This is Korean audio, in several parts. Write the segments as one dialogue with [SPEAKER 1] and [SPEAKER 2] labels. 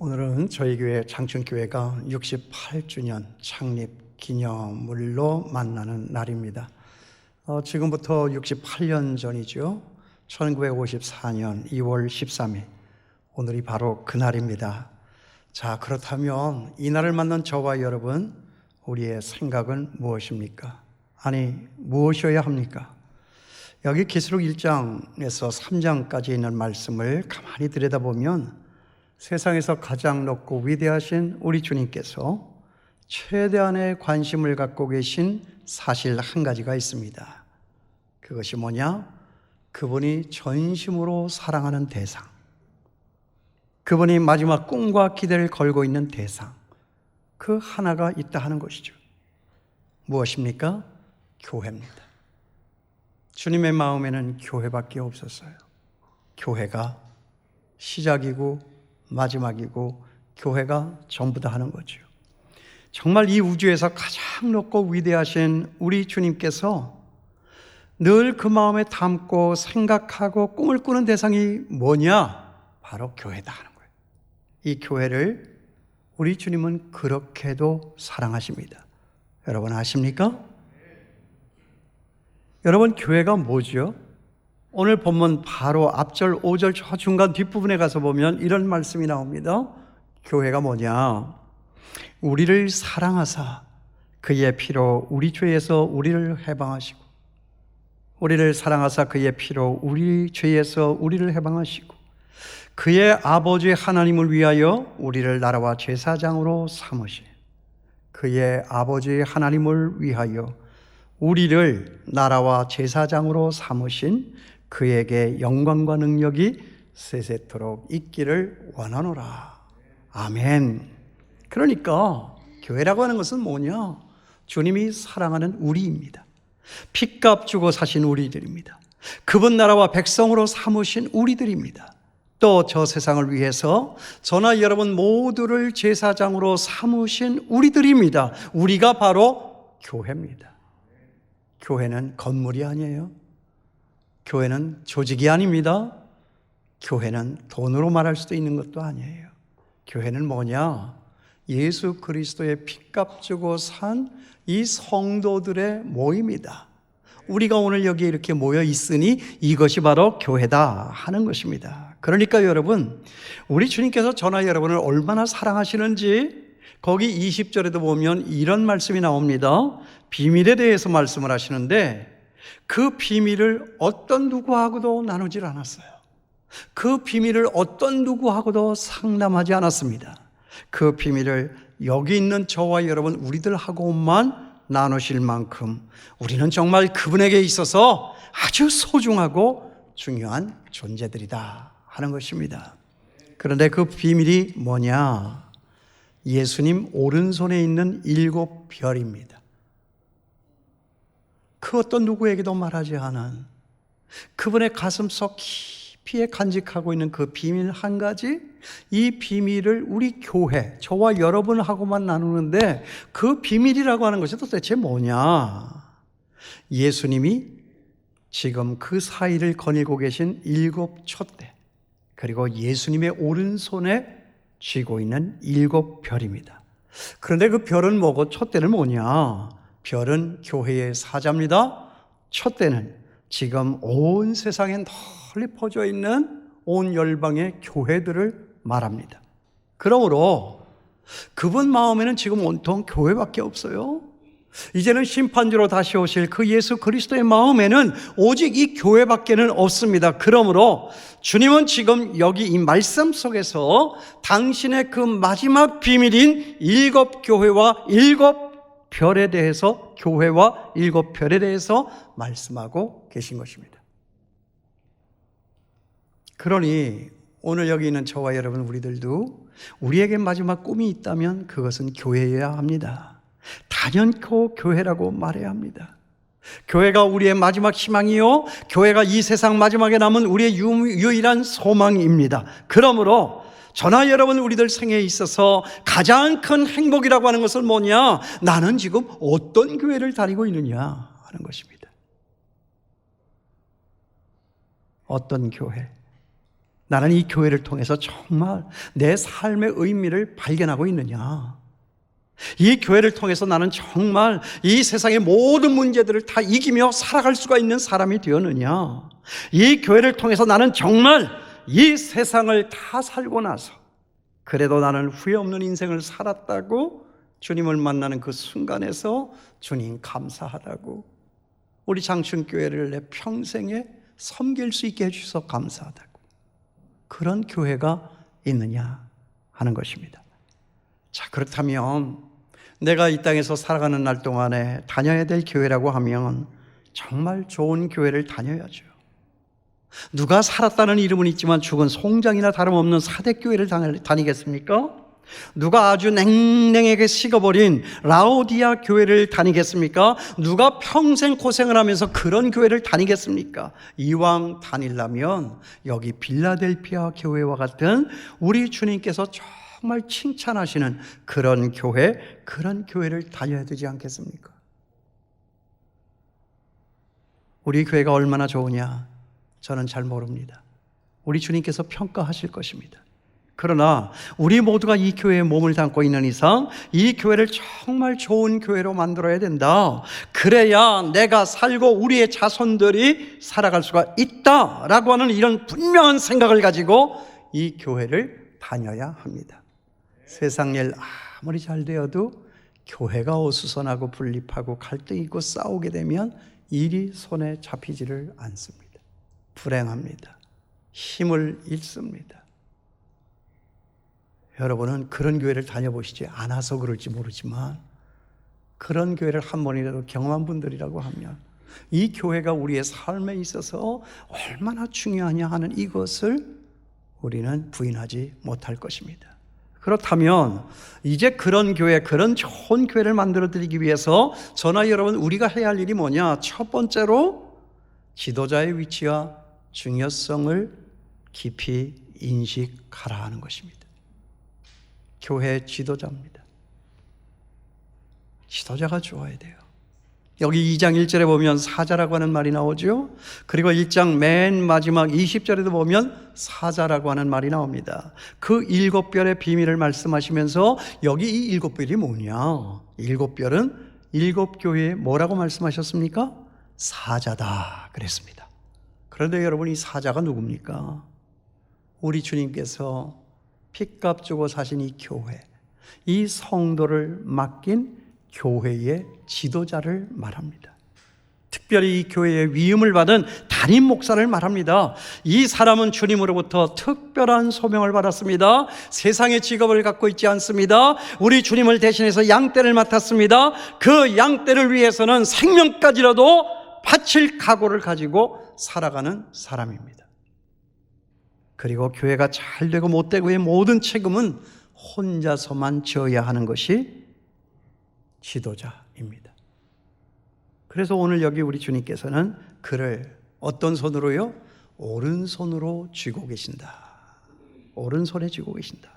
[SPEAKER 1] 오늘은 저희 교회 장춘교회가 68주년 창립 기념일로 만나는 날입니다. 지금부터 68년 전이죠. 1954년 2월 13일 오늘이 바로 그날입니다. 자, 그렇다면 이 날을 맞는 저와 여러분, 우리의 생각은 무엇입니까? 아니, 무엇이어야 합니까? 여기 계시록 1장에서 3장까지 있는 말씀을 가만히 들여다보면 세상에서 가장 높고 위대하신 우리 주님께서 최대한의 관심을 갖고 계신 사실 한 가지가 있습니다. 그것이 뭐냐? 그분이 전심으로 사랑하는 대상, 그분이 마지막 꿈과 기대를 걸고 있는 대상, 그 하나가 있다 하는 것이죠. 무엇입니까? 교회입니다. 주님의 마음에는 교회밖에 없었어요. 교회가 시작이고 마지막이고 교회가 전부다 하는 거죠. 정말 이 우주에서 가장 높고 위대하신 우리 주님께서 늘 그 마음에 담고 생각하고 꿈을 꾸는 대상이 뭐냐? 바로 교회다 하는 거예요. 이 교회를 우리 주님은 그렇게도 사랑하십니다. 여러분 아십니까? 여러분, 교회가 뭐죠? 오늘 본문 바로 앞절 5절 저 중간 뒷부분에 가서 보면 이런 말씀이 나옵니다. 교회가 뭐냐? 우리를 사랑하사 그의 피로 우리 죄에서 우리를 해방하시고, 우리를 사랑하사 그의 피로 우리 죄에서 우리를 해방하시고, 그의 아버지 하나님을 위하여 우리를 나라와 제사장으로 삼으신, 그의 아버지 하나님을 위하여 우리를 나라와 제사장으로 삼으신 그에게 영광과 능력이 세세토록 있기를 원하노라. 아멘. 그러니까 교회라고 하는 것은 뭐냐? 주님이 사랑하는 우리입니다. 핏값 주고 사신 우리들입니다. 그분 나라와 백성으로 삼으신 우리들입니다. 또 저 세상을 위해서 저나 여러분 모두를 제사장으로 삼으신 우리들입니다. 우리가 바로 교회입니다. 교회는 건물이 아니에요. 교회는 조직이 아닙니다. 교회는 돈으로 말할 수도 있는 것도 아니에요. 교회는 뭐냐? 예수 그리스도의 핏값 주고 산 이 성도들의 모임이다. 우리가 오늘 여기에 이렇게 모여 있으니 이것이 바로 교회다 하는 것입니다. 그러니까 여러분, 우리 주님께서 저나 여러분을 얼마나 사랑하시는지 거기 20절에도 보면 이런 말씀이 나옵니다. 비밀에 대해서 말씀을 하시는데 그 비밀을 어떤 누구하고도 나누질 않았어요. 그 비밀을 어떤 누구하고도 상담하지 않았습니다. 그 비밀을 여기 있는 저와 여러분 우리들하고만 나누실 만큼 우리는 정말 그분에게 있어서 아주 소중하고 중요한 존재들이다 하는 것입니다. 그런데 그 비밀이 뭐냐? 예수님 오른손에 있는 7별입니다. 그 어떤 누구에게도 말하지 않은 그분의 가슴속 깊이에 간직하고 있는 그 비밀 한 가지, 이 비밀을 우리 교회, 저와 여러분하고만 나누는데 그 비밀이라고 하는 것이 도대체 뭐냐? 예수님이 지금 그 사이를 거닐고 계신 7촛대, 그리고 예수님의 오른손에 쥐고 있는 7별입니다. 그런데 그 별은 뭐고 촛대는 뭐냐? 별은 교회의 사자입니다. 촛대는 지금 온 세상에 널리 퍼져 있는 온 열방의 교회들을 말합니다. 그러므로 그분 마음에는 지금 온통 교회밖에 없어요. 이제는 심판주로 다시 오실 그 예수 그리스도의 마음에는 오직 이 교회밖에는 없습니다. 그러므로 주님은 지금 여기 이 말씀 속에서 당신의 그 마지막 비밀인 7교회와 7별에 대해서, 교회와 7별에 대해서 말씀하고 계신 것입니다. 그러니 오늘 여기 있는 저와 여러분 우리들도 우리에게 마지막 꿈이 있다면 그것은 교회여야 합니다. 단연코 교회라고 말해야 합니다. 교회가 우리의 마지막 희망이요, 교회가 이 세상 마지막에 남은 우리의 유일한 소망입니다. 그러므로 저나 여러분 우리들 생애에 있어서 가장 큰 행복이라고 하는 것은 뭐냐? 나는 지금 어떤 교회를 다니고 있느냐 하는 것입니다. 어떤 교회? 나는 이 교회를 통해서 정말 내 삶의 의미를 발견하고 있느냐? 이 교회를 통해서 나는 정말 이 세상의 모든 문제들을 다 이기며 살아갈 수가 있는 사람이 되었느냐? 이 교회를 통해서 나는 정말 이 세상을 다 살고 나서 그래도 나는 후회 없는 인생을 살았다고 주님을 만나는 그 순간에서 주님 감사하다고, 우리 장춘교회를 내 평생에 섬길 수 있게 해주셔서 감사하다고, 그런 교회가 있느냐 하는 것입니다. 자, 그렇다면 내가 이 땅에서 살아가는 날 동안에 다녀야 될 교회라고 하면 정말 좋은 교회를 다녀야죠. 누가 살았다는 이름은 있지만 죽은 송장이나 다름없는 사대교회를 다니겠습니까? 누가 아주 냉랭하게 식어버린 라오디아 교회를 다니겠습니까? 누가 평생 고생을 하면서 그런 교회를 다니겠습니까? 이왕 다니려면 여기 빌라델피아 교회와 같은 우리 주님께서 정말 칭찬하시는 그런 교회를 다녀야 되지 않겠습니까? 우리 교회가 얼마나 좋으냐 저는 잘 모릅니다. 우리 주님께서 평가하실 것입니다. 그러나 우리 모두가 이 교회에 몸을 담고 있는 이상 이 교회를 정말 좋은 교회로 만들어야 된다. 그래야 내가 살고 우리의 자손들이 살아갈 수가 있다라고 하는 이런 분명한 생각을 가지고 이 교회를 다녀야 합니다. 세상 일 아무리 잘 되어도 교회가 어수선하고 분립하고 갈등이 있고 싸우게 되면 일이 손에 잡히지를 않습니다. 불행합니다. 힘을 잃습니다. 여러분은 그런 교회를 다녀보시지 않아서 그럴지 모르지만 그런 교회를 한 번이라도 경험한 분들이라고 하면 이 교회가 우리의 삶에 있어서 얼마나 중요하냐 하는 이것을 우리는 부인하지 못할 것입니다. 그렇다면 이제 그런 교회, 그런 좋은 교회를 만들어 드리기 위해서 저나 여러분 우리가 해야 할 일이 뭐냐? 첫 번째로 지도자의 위치와 중요성을 깊이 인식하라 하는 것입니다. 교회 지도자입니다. 지도자가 좋아야 돼요. 여기 2장 1절에 보면 사자라고 하는 말이 나오죠. 그리고 1장 맨 마지막 20절에도 보면 사자라고 하는 말이 나옵니다. 그 7별의 비밀을 말씀하시면서 여기 이 7별이 뭐냐? 7별은 7교회에 뭐라고 말씀하셨습니까? 사자다 그랬습니다. 그런데 여러분, 이 사자가 누굽니까? 우리 주님께서 핏값 주고 사신 이 교회, 이 성도를 맡긴 교회의 지도자를 말합니다. 특별히 이 교회의 위임을 받은 담임 목사를 말합니다. 이 사람은 주님으로부터 특별한 소명을 받았습니다. 세상의 직업을 갖고 있지 않습니다. 우리 주님을 대신해서 양떼를 맡았습니다. 그 양떼를 위해서는 생명까지라도 바칠 각오를 가지고 살아가는 사람입니다. 그리고 교회가 잘 되고 못 되고의 모든 책임은 혼자서만 져야 하는 것이 지도자입니다. 그래서 오늘 여기 우리 주님께서는 그를 어떤 손으로요? 오른손으로 쥐고 계신다. 오른손에 쥐고 계신다.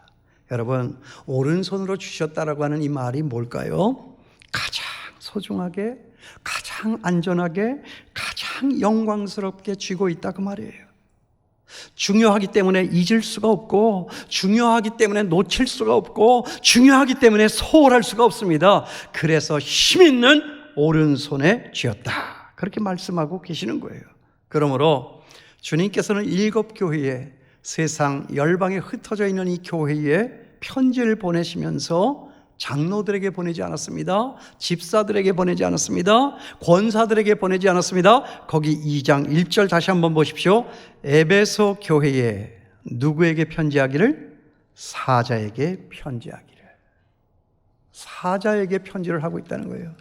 [SPEAKER 1] 여러분, 오른손으로 주셨다라고 하는 이 말이 뭘까요? 가장 소중하게, 가장 안전하게, 가장 영광스럽게 쥐고 있다 그 말이에요. 중요하기 때문에 잊을 수가 없고, 중요하기 때문에 놓칠 수가 없고, 중요하기 때문에 소홀할 수가 없습니다. 그래서 힘 있는 오른손에 쥐었다, 그렇게 말씀하고 계시는 거예요. 그러므로 주님께서는 7교회에, 세상 열방에 흩어져 있는 이 교회에 편지를 보내시면서 장로들에게 보내지 않았습니다. 집사들에게 보내지 않았습니다. 권사들에게 보내지 않았습니다. 거기 2장 1절 다시 한번 보십시오. 에베소 교회에 누구에게 편지하기를? 사자에게 편지하기를. 사자에게 편지를 하고 있다는 거예요.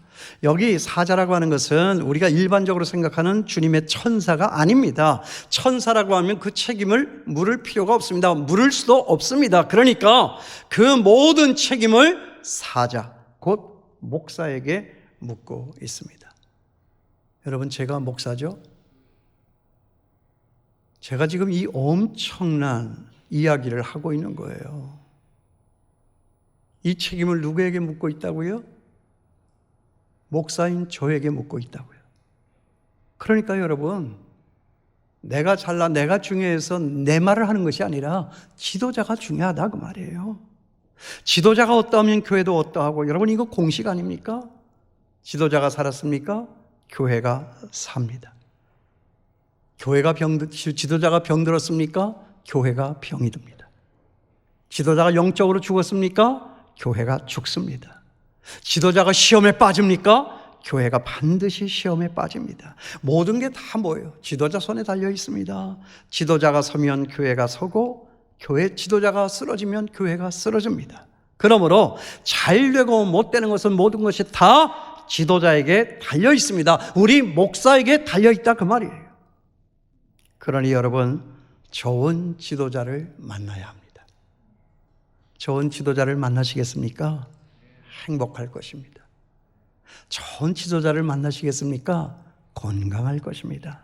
[SPEAKER 1] 여기 사자라고 하는 것은 우리가 일반적으로 생각하는 주님의 천사가 아닙니다. 천사라고 하면 그 책임을 물을 필요가 없습니다. 물을 수도 없습니다. 그러니까 그 모든 책임을 사자, 곧 목사에게 묻고 있습니다. 여러분, 제가 목사죠? 제가 지금 이 엄청난 이야기를 하고 있는 거예요. 이 책임을 누구에게 묻고 있다고요? 목사인 저에게 묻고 있다고요. 그러니까 여러분, 내가 잘나, 내가 중요해서 내 말을 하는 것이 아니라 지도자가 중요하다 그 말이에요. 지도자가 어떠하면 교회도 어떠하고, 여러분 이거 공식 아닙니까? 지도자가 살았습니까? 교회가 삽니다. 지도자가 병들었습니까? 교회가 병이 듭니다. 지도자가 영적으로 죽었습니까? 교회가 죽습니다. 지도자가 시험에 빠집니까? 교회가 반드시 시험에 빠집니다. 모든 게 다 뭐예요? 지도자 손에 달려 있습니다. 지도자가 서면 교회가 서고, 지도자가 쓰러지면 교회가 쓰러집니다. 그러므로 잘 되고 못 되는 것은 모든 것이 다 지도자에게 달려 있습니다. 우리 목사에게 달려 있다 그 말이에요. 그러니 여러분, 좋은 지도자를 만나야 합니다. 좋은 지도자를 만나시겠습니까? 행복할 것입니다. 좋은 지도자를 만나시겠습니까? 건강할 것입니다.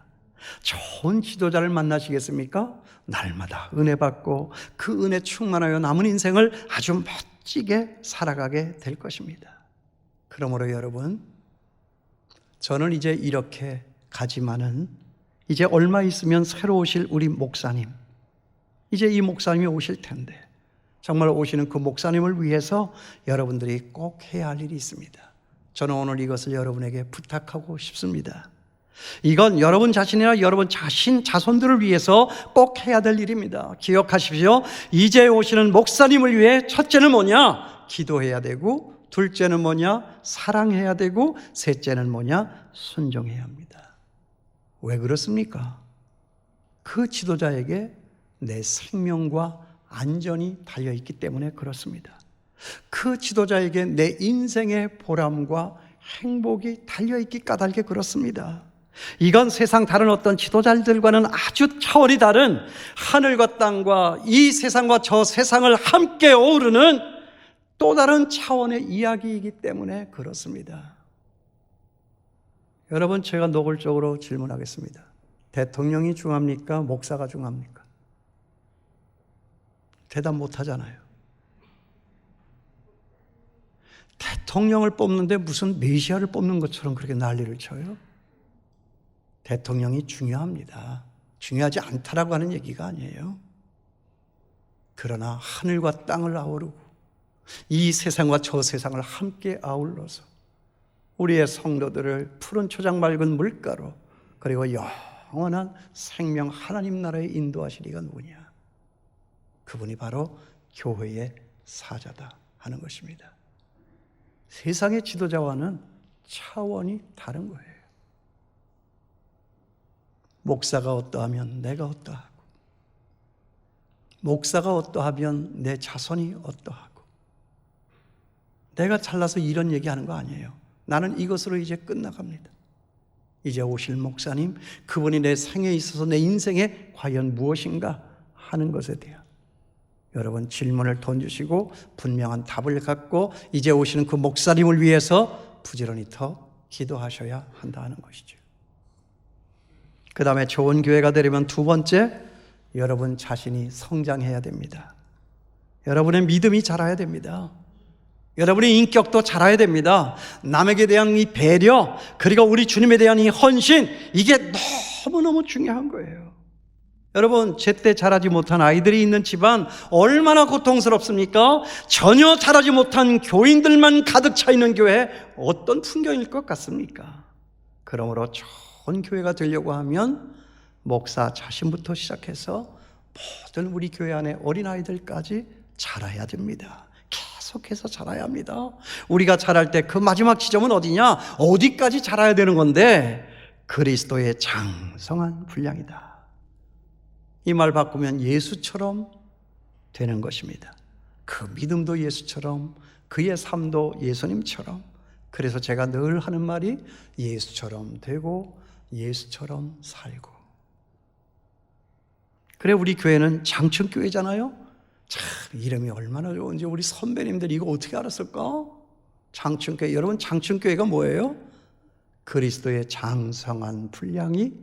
[SPEAKER 1] 좋은 지도자를 만나시겠습니까? 날마다 은혜 받고 그 은혜 충만하여 남은 인생을 아주 멋지게 살아가게 될 것입니다. 그러므로 여러분, 저는 이제 이렇게 가지만은 이제 얼마 있으면 새로 오실 우리 목사님, 이제 이 목사님이 오실 텐데 정말 오시는 그 목사님을 위해서 여러분들이 꼭 해야 할 일이 있습니다. 저는 오늘 이것을 여러분에게 부탁하고 싶습니다. 이건 여러분 자신이나 여러분 자손들을 위해서 꼭 해야 될 일입니다. 기억하십시오. 이제 오시는 목사님을 위해 첫째는 뭐냐? 기도해야 되고, 둘째는 뭐냐? 사랑해야 되고, 셋째는 뭐냐? 순종해야 합니다. 왜 그렇습니까? 그 지도자에게 내 생명과 안전이 달려있기 때문에 그렇습니다. 그 지도자에게 내 인생의 보람과 행복이 달려있기 까닭에 그렇습니다. 이건 세상 다른 어떤 지도자들과는 아주 차원이 다른 하늘과 땅과 이 세상과 저 세상을 함께 어우르는 또 다른 차원의 이야기이기 때문에 그렇습니다. 여러분, 제가 노골적으로 질문하겠습니다. 대통령이 중요합니까? 목사가 중요합니까? 대답 못 하잖아요. 대통령을 뽑는데 무슨 메시아를 뽑는 것처럼 그렇게 난리를 쳐요? 대통령이 중요합니다. 중요하지 않다라고 하는 얘기가 아니에요. 그러나 하늘과 땅을 아우르고 이 세상과 저 세상을 함께 아울러서 우리의 성도들을 푸른 초장 맑은 물가로, 그리고 영원한 생명 하나님 나라에 인도하실 이가 누구냐? 그분이 바로 교회의 사자다 하는 것입니다. 세상의 지도자와는 차원이 다른 거예요. 목사가 어떠하면 내가 어떠하고, 목사가 어떠하면 내 자손이 어떠하고, 내가 잘나서 이런 얘기하는 거 아니에요. 나는 이것으로 이제 끝나갑니다. 이제 오실 목사님, 그분이 내 생에 있어서 내 인생에 과연 무엇인가 하는 것에 대한 여러분 질문을 던지시고 분명한 답을 갖고 이제 오시는 그 목사님을 위해서 부지런히 더 기도하셔야 한다는 것이죠. 그 다음에 좋은 교회가 되려면 두 번째, 여러분 자신이 성장해야 됩니다. 여러분의 믿음이 자라야 됩니다. 여러분의 인격도 자라야 됩니다. 남에게 대한 이 배려, 그리고 우리 주님에 대한 이 헌신, 이게 너무너무 중요한 거예요. 여러분, 제때 자라지 못한 아이들이 있는 집안 얼마나 고통스럽습니까? 전혀 자라지 못한 교인들만 가득 차 있는 교회, 어떤 풍경일 것 같습니까? 그러므로 좋은 교회가 되려고 하면 목사 자신부터 시작해서 모든 우리 교회 안에 어린아이들까지 자라야 됩니다. 계속해서 자라야 합니다. 우리가 자랄 때 그 마지막 지점은 어디냐? 어디까지 자라야 되는 건데, 그리스도의 장성한 분량이다. 이 말 바꾸면 예수처럼 되는 것입니다. 그 믿음도 예수처럼, 그의 삶도 예수님처럼. 그래서 제가 늘 하는 말이 예수처럼 되고 예수처럼 살고. 그래, 우리 교회는 장춘교회잖아요. 참 이름이 얼마나 좋은지 우리 선배님들이 이거 어떻게 알았을까? 장춘교회. 여러분, 장춘교회가 뭐예요? 그리스도의 장성한 분량이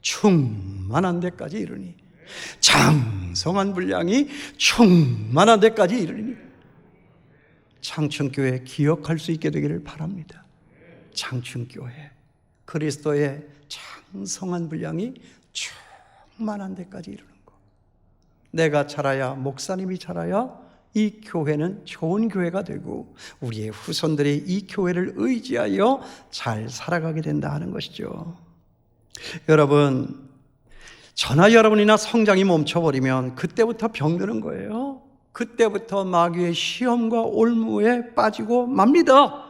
[SPEAKER 1] 충만한 데까지 이르니, 장성한 분량이 충만한 데까지 이르니, 장춘교회 기억할 수 있게 되기를 바랍니다. 장춘교회, 그리스도의 장성한 분량이 충만한 데까지 이르는 거. 내가 자라야, 목사님이 자라야 이 교회는 좋은 교회가 되고 우리의 후손들이 이 교회를 의지하여 잘 살아가게 된다 하는 것이죠. 여러분, 저나 여러분이나 성장이 멈춰버리면 그때부터 병드는 거예요. 그때부터 마귀의 시험과 올무에 빠지고 맙니다.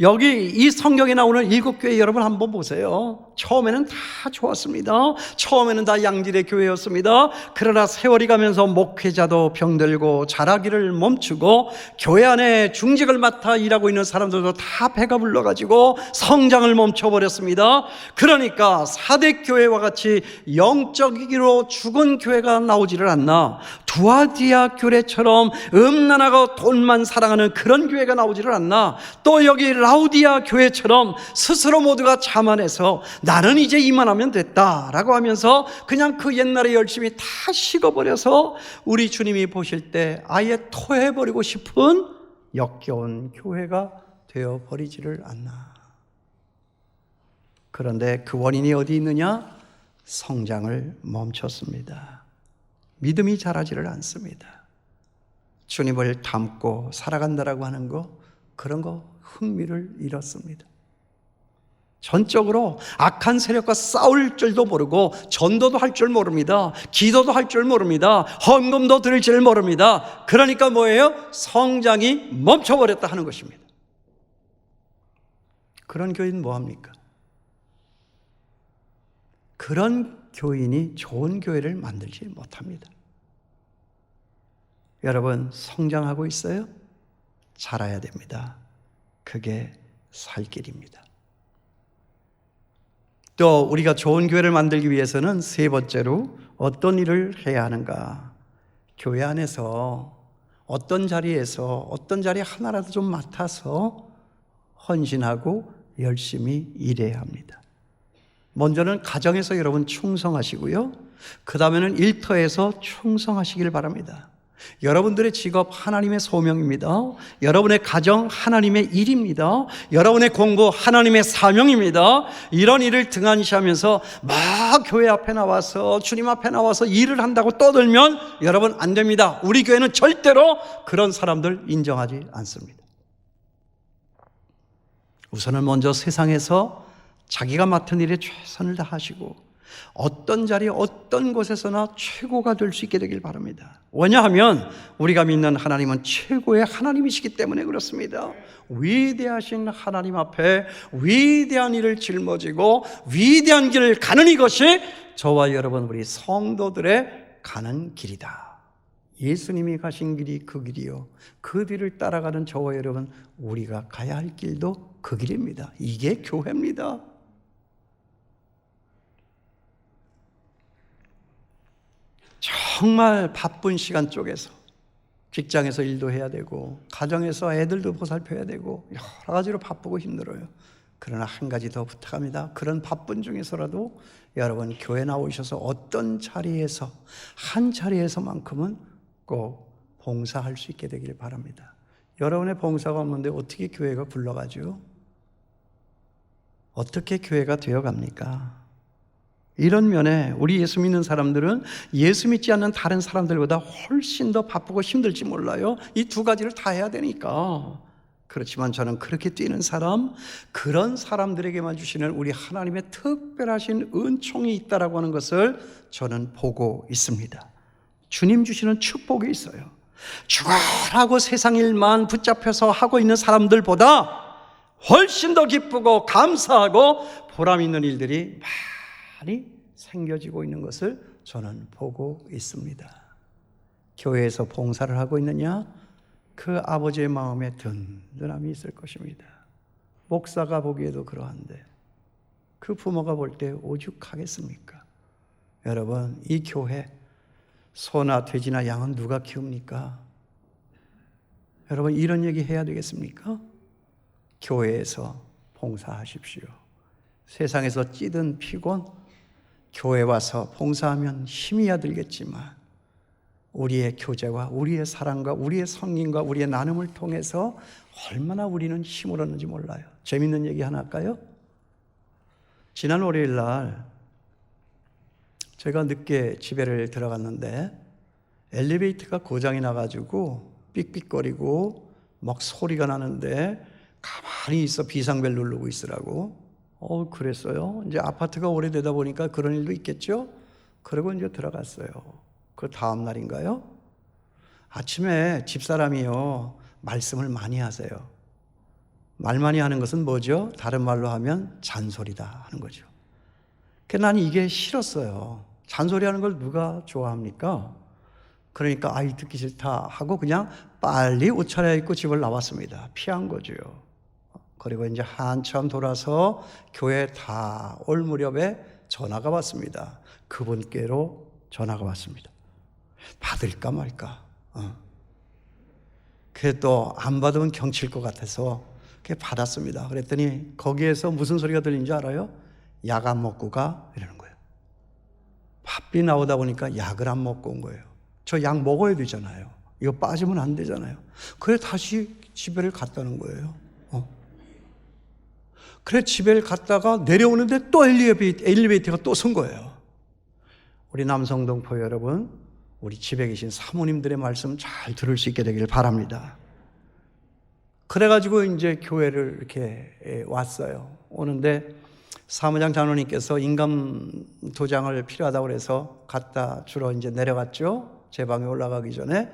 [SPEAKER 1] 여기 이 성경에 나오는 7교회 여러분 한번 보세요. 처음에는 다 좋았습니다. 처음에는 다 양질의 교회였습니다. 그러나 세월이 가면서 목회자도 병들고 자라기를 멈추고 교회 안에 중직을 맡아 일하고 있는 사람들도 다 배가 불러가지고 성장을 멈춰버렸습니다. 그러니까 사대교회와 같이 영적이기로 죽은 교회가 나오지를 않나, 두아디아 교회처럼 음란하고 돈만 사랑하는 그런 교회가 나오지를 않나, 또 여기 라우디아 교회처럼 스스로 모두가 자만해서 나는 이제 이만하면 됐다라고 하면서 그냥 그 옛날에 열심히 다 식어버려서 우리 주님이 보실 때 아예 토해버리고 싶은 역겨운 교회가 되어버리지를 않나. 그런데 그 원인이 어디 있느냐? 성장을 멈췄습니다. 믿음이 자라지를 않습니다. 주님을 닮고 살아간다라고 하는 거, 그런 거 흥미를 잃었습니다. 전적으로 악한 세력과 싸울 줄도 모르고 전도도 할 줄 모릅니다. 기도도 할 줄 모릅니다. 헌금도 드릴 줄 모릅니다. 그러니까 뭐예요? 성장이 멈춰버렸다 하는 것입니다. 그런 교인 뭐합니까? 그런 교인이 좋은 교회를 만들지 못합니다. 여러분, 성장하고 있어요? 자라야 됩니다. 그게 살 길입니다. 또 우리가 좋은 교회를 만들기 위해서는 세 번째로 어떤 일을 해야 하는가? 교회 안에서 어떤 자리에서 어떤 자리 하나라도 좀 맡아서 헌신하고 열심히 일해야 합니다. 먼저는 가정에서 여러분 충성하시고요. 그 다음에는 일터에서 충성하시길 바랍니다. 여러분들의 직업 하나님의 소명입니다. 여러분의 가정 하나님의 일입니다. 여러분의 공부 하나님의 사명입니다. 이런 일을 등한시하면서 막 교회 앞에 나와서 주님 앞에 나와서 일을 한다고 떠들면 여러분 안 됩니다. 우리 교회는 절대로 그런 사람들 인정하지 않습니다. 우선은 먼저 세상에서 자기가 맡은 일에 최선을 다하시고 어떤 자리 어떤 곳에서나 최고가 될 수 있게 되길 바랍니다. 왜냐하면 우리가 믿는 하나님은 최고의 하나님이시기 때문에 그렇습니다. 위대하신 하나님 앞에 위대한 일을 짊어지고 위대한 길을 가는 이것이 저와 여러분 우리 성도들의 가는 길이다. 예수님이 가신 길이 그 길이요, 그 뒤를 따라가는 저와 여러분 우리가 가야 할 길도 그 길입니다. 이게 교회입니다. 정말 바쁜 시간 쪽에서 직장에서 일도 해야 되고 가정에서 애들도 보살펴야 되고 여러 가지로 바쁘고 힘들어요. 그러나 한 가지 더 부탁합니다. 그런 바쁜 중에서라도 여러분 교회 나오셔서 어떤 자리에서 한 자리에서만큼은 꼭 봉사할 수 있게 되길 바랍니다. 여러분의 봉사가 없는데 어떻게 교회가 굴러가죠? 어떻게 교회가 되어갑니까? 이런 면에 우리 예수 믿는 사람들은 예수 믿지 않는 다른 사람들보다 훨씬 더 바쁘고 힘들지 몰라요. 이 두 가지를 다 해야 되니까. 그렇지만 저는 그렇게 뛰는 사람, 그런 사람들에게만 주시는 우리 하나님의 특별하신 은총이 있다라고 하는 것을 저는 보고 있습니다. 주님 주시는 축복이 있어요. 죽어라고 세상 일만 붙잡혀서 하고 있는 사람들보다 훨씬 더 기쁘고 감사하고 보람 있는 일들이 많이 생겨지고 있는 것을 저는 보고 있습니다. 교회에서 봉사를 하고 있느냐? 그 아버지의 마음에 든든함이 있을 것입니다. 목사가 보기에도 그러한데 그 부모가 볼 때 오죽하겠습니까? 여러분, 이 교회 소나 돼지나 양은 누가 키웁니까? 여러분, 이런 얘기 해야 되겠습니까? 교회에서 봉사하십시오. 세상에서 찌든 피곤, 교회 와서 봉사하면 힘이야 들겠지만 우리의 교제와 우리의 사랑과 우리의 성인과 우리의 나눔을 통해서 얼마나 우리는 힘을 얻는지 몰라요. 재밌는 얘기 하나 할까요? 지난 월요일 날 제가 늦게 집에를 들어갔는데 엘리베이터가 고장이 나가지고 삑삑거리고 막 소리가 나는데 가만히 있어 비상벨 누르고 있으라고. 그랬어요. 이제 아파트가 오래되다 보니까 그런 일도 있겠죠. 그러고 이제 들어갔어요. 그 다음 날인가요? 아침에 집사람이요 말씀을 많이 하세요. 말 많이 하는 것은 뭐죠? 다른 말로 하면 잔소리다 하는 거죠. 난 이게 싫었어요. 잔소리하는 걸 누가 좋아합니까? 그러니까 아이 듣기 싫다 하고 그냥 빨리 옷 차려입고 집을 나왔습니다. 피한 거죠. 그리고 이제 한참 돌아서 교회 다 올 무렵에 전화가 왔습니다. 그분께로 전화가 왔습니다. 받을까 말까. 그게 또 안 받으면 경칠 것 같아서 받았습니다. 그랬더니 거기에서 무슨 소리가 들리는지 알아요? 약 안 먹고 가? 이러는 거예요. 바삐 나오다 보니까 약을 안 먹고 온 거예요. 저 약 먹어야 되잖아요. 이거 빠지면 안 되잖아요. 그래 다시 집에를 갔다는 거예요. 그래 집에 갔다가 내려오는데 또 엘리베이터가 또 선 거예요. 우리 남성동포 여러분, 우리 집에 계신 사모님들의 말씀 잘 들을 수 있게 되길 바랍니다. 그래가지고 이제 교회를 이렇게 왔어요. 오는데 사무장 장로님께서 인감 도장을 필요하다고 해서 갖다 주러 이제 내려갔죠. 제 방에 올라가기 전에.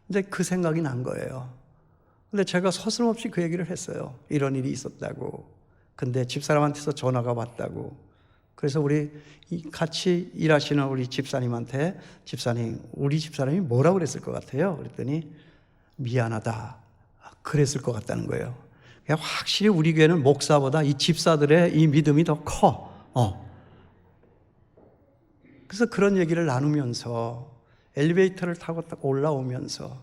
[SPEAKER 1] 근데 그 생각이 난 거예요. 근데 제가 서슴없이 그 얘기를 했어요. 이런 일이 있었다고. 근데 집사람한테서 전화가 왔다고. 그래서 우리 같이 일하시는 우리 집사님한테 집사님, 우리 집사람이 뭐라고 그랬을 것 같아요? 그랬더니 미안하다. 그랬을 것 같다는 거예요. 확실히 우리 교회는 목사보다 이 집사들의 이 믿음이 더 커. 그래서 그런 얘기를 나누면서 엘리베이터를 타고 딱 올라오면서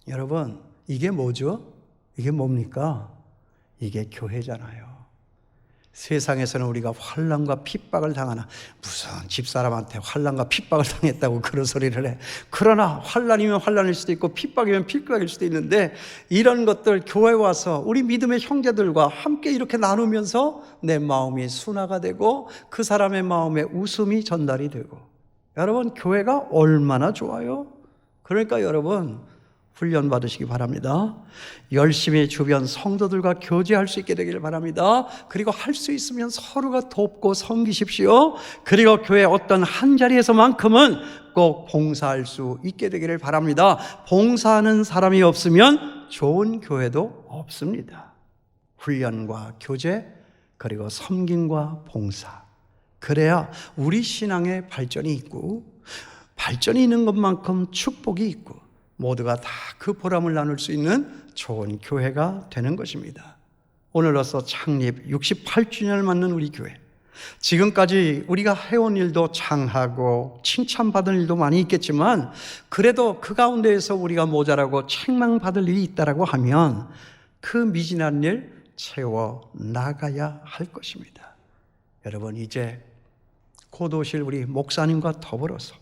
[SPEAKER 1] 여러분 이게 뭐죠? 이게 뭡니까? 이게 교회잖아요. 세상에서는 우리가 환난과 핍박을 당하나 무슨 집사람한테 환난과 핍박을 당했다고 그런 소리를 해. 그러나 환난이면 환난일 수도 있고 핍박이면 핍박일 수도 있는데 이런 것들 교회에 와서 우리 믿음의 형제들과 함께 이렇게 나누면서 내 마음이 순화가 되고 그 사람의 마음에 웃음이 전달이 되고 여러분 교회가 얼마나 좋아요? 그러니까 여러분 훈련 받으시기 바랍니다. 열심히 주변 성도들과 교제할 수 있게 되기를 바랍니다. 그리고 할 수 있으면 서로가 돕고 섬기십시오. 그리고 교회 어떤 한 자리에서만큼은 꼭 봉사할 수 있게 되기를 바랍니다. 봉사하는 사람이 없으면 좋은 교회도 없습니다. 훈련과 교제 그리고 섬김과 봉사, 그래야 우리 신앙의 발전이 있고 발전이 있는 것만큼 축복이 있고 모두가 다 그 보람을 나눌 수 있는 좋은 교회가 되는 것입니다. 오늘로써 창립 68주년을 맞는 우리 교회, 지금까지 우리가 해온 일도 장하고 칭찬받은 일도 많이 있겠지만 그래도 그 가운데에서 우리가 모자라고 책망받을 일이 있다고 하면 그 미진한 일 채워 나가야 할 것입니다. 여러분 이제 곧 오실 우리 목사님과 더불어서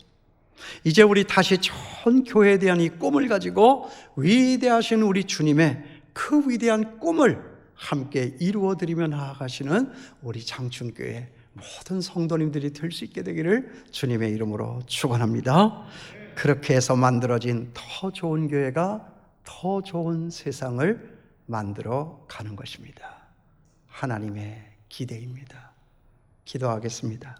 [SPEAKER 1] 이제 우리 다시 좋은 교회에 대한 이 꿈을 가지고 위대하신 우리 주님의 그 위대한 꿈을 함께 이루어드리며 나아가시는 우리 장춘교회 모든 성도님들이 될 수 있게 되기를 주님의 이름으로 축원합니다. 그렇게 해서 만들어진 더 좋은 교회가 더 좋은 세상을 만들어 가는 것입니다. 하나님의 기대입니다. 기도하겠습니다.